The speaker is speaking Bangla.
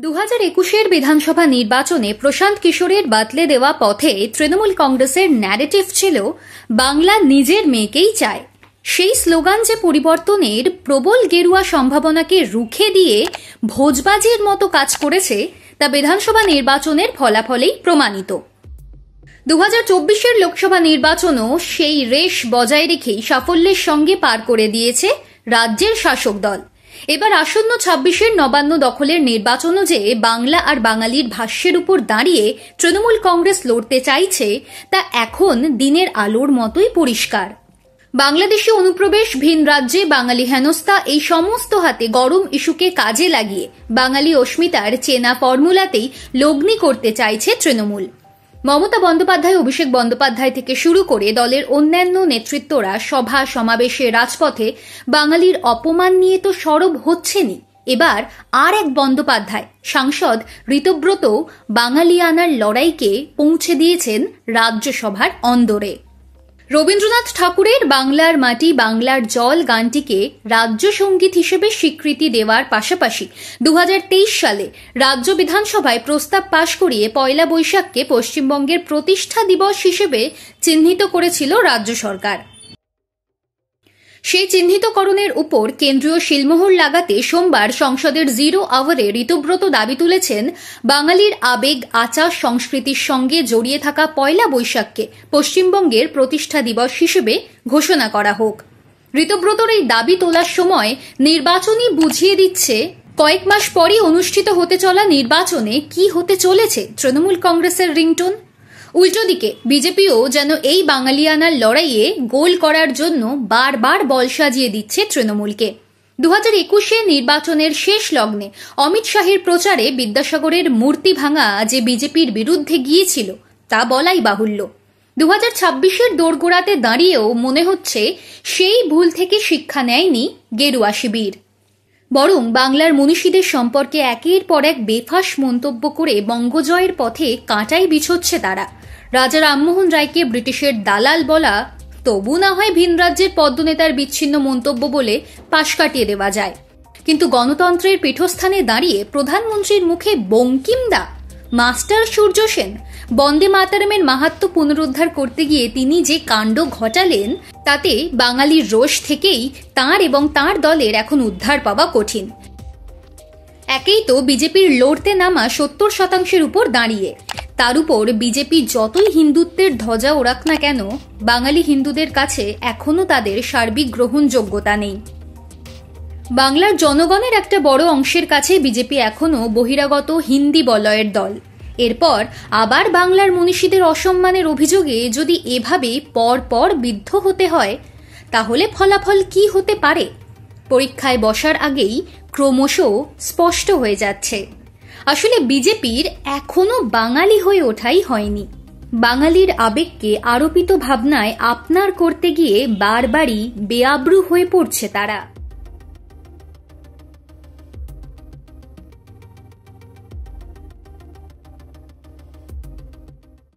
2021 বিধানসভা নির্বাচনে প্রশান্ত কিশোরের বাতলে দেওয়া পথে তৃণমূল কংগ্রেসের ন্যারেটিভ ছিল বাংলা নিজের মেয়েকেই চায়। সেই স্লোগান যে পরিবর্তনের প্রবল গেরুয়া সম্ভাবনাকে রুখে দিয়ে ভোজবাজির মতো কাজ করেছে তা বিধানসভা নির্বাচনের ফলাফলেই প্রমাণিত। 2024 লোকসভা নির্বাচনও সেই রেশ বজায় রেখেই সাফল্যের সঙ্গে পার করে দিয়েছে রাজ্যের শাসক দল। এবার আসন্ন 26 নবান্ন দখলের নির্বাচনও যে বাংলা আর বাঙালির ভাষ্যের উপর দাঁড়িয়ে তৃণমূল কংগ্রেস লড়তে চাইছে তা এখন দিনের আলোর মতোই পরিষ্কার। বাংলাদেশি অনুপ্রবেশ, ভিন রাজ্যে বাঙালি হেনস্থা, এই সমস্ত হাতে গরম ইস্যুকে কাজে লাগিয়ে বাঙালি অস্মিতার চেনা ফর্মুলাতেই লগ্নি করতে চাইছে তৃণমূল। মমতা বন্দ্যোপাধ্যায়, অভিষেক বন্দ্যোপাধ্যায় থেকে শুরু করে দলের অন্যান্য নেতৃত্বরা সভা সমাবেশে রাজপথে বাঙালির অপমান নিয়ে তো সরব হচ্ছেনই, এবার আর এক বন্দ্যোপাধ্যায় সাংসদ ঋতব্রত বাঙালিয়ানার লড়াইকে পৌঁছে দিয়েছেন রাজ্যসভার অন্দরে। রবীন্দ্রনাথ ঠাকুরের বাংলার মাটি বাংলার জল গানটিকে রাজ্য সঙ্গীত হিসেবে স্বীকৃতি দেওয়ার পাশাপাশি 2023 সালে রাজ্য বিধানসভায় প্রস্তাব পাশ করিয়ে পয়লা বৈশাখকে পশ্চিমবঙ্গের প্রতিষ্ঠা দিবস হিসেবে চিহ্নিত করেছিল রাজ্য সরকার। সেই চিহ্নিতকরণের উপর কেন্দ্রীয় শিলমোহর লাগাতে সোমবার সংসদের 0 আওয়ারে ঋতব্রত দাবি তুলেছেন বাঙালির আবেগ, আচার, সংস্কৃতির সঙ্গে জড়িয়ে থাকা পয়লা বৈশাখকে পশ্চিমবঙ্গের প্রতিষ্ঠা দিবস হিসেবে ঘোষণা করা হোক। ঋতব্রতর এই দাবি তোলার সময় নির্বাচনই বুঝিয়ে দিচ্ছে কয়েক মাস পরই অনুষ্ঠিত হতে চলা নির্বাচনে কি হতে চলেছে তৃণমূল কংগ্রেসের রিংটোন। উল্টো দিকে বিজেপিও যেন এই বাঙালিয়ানার লড়াইয়ে গোল করার জন্য বারবার বল সাজিয়ে দিচ্ছে তৃণমূলকে। 2021 নির্বাচনের শেষ লগ্নে অমিত শাহের প্রচারে বিদ্যাসাগরের মূর্তি ভাঙা যে বিজেপির বিরুদ্ধে গিয়েছিল তা বলাই বাহুল্য। 2026 দোরগোড়াতে দাঁড়িয়েও মনে হচ্ছে সেই ভুল থেকে শিক্ষা নেয়নি গেরুয়া শিবির, বরং বাংলার মনীষীদের সম্পর্কে একের পর এক বেফাঁস মন্তব্য করে বঙ্গজয়ের পথে কাঁটাই বিছোচ্ছে তারা। রাজা রামমোহন রায়কে ব্রিটিশের দালাল বলা তবু না হয় ভিন রাজ্যের পদ্মনেতার বিচ্ছিন্ন মন্তব্য বলে পাশ কাটিয়ে দেওয়া যায়, কিন্তু গণতন্ত্রের পীঠস্থানে দাঁড়িয়ে প্রধানমন্ত্রীর মুখে বঙ্কিমদা, মাস্টার সূর্য সেন, বন্দে মাতারমের মাহাত্ম্য পুনরুদ্ধার করতে গিয়ে তিনি যে কাণ্ড ঘটালেন তাতে বাঙালির রোষ থেকেই তাঁর এবং তাঁর দলের এখন উদ্ধার পাওয়া কঠিন। একেই তো বিজেপির লড়তে নামা 70% উপর দাঁড়িয়ে, তার উপর বিজেপি যতই হিন্দুত্বের ধ্বজা ওড়াক না কেন বাঙালি হিন্দুদের কাছে এখনো তাদের সার্বিক গ্রহণযোগ্যতা নেই। বাংলার জনগণের একটা বড় অংশের কাছে বিজেপি এখনো বহিরাগত হিন্দি বলয়ের দল। এরপর আবার বাংলার মনীষীদের অসম্মানের অভিযোগে যদি এভাবে পর বিদ্ধ হতে হয় তাহলে ফলাফল কি হতে পারে পরীক্ষায় বসার আগেই ক্রমশ স্পষ্ট হয়ে যাচ্ছে। আসলে বিজেপির এখনো বাঙালি হয়ে ওঠাই হয়নি। বাঙালির আবেগকে আরোপিত ভাবনায় আপনার করতে গিয়ে বারবারই বেআব্রু হয়ে পড়ছে তারা।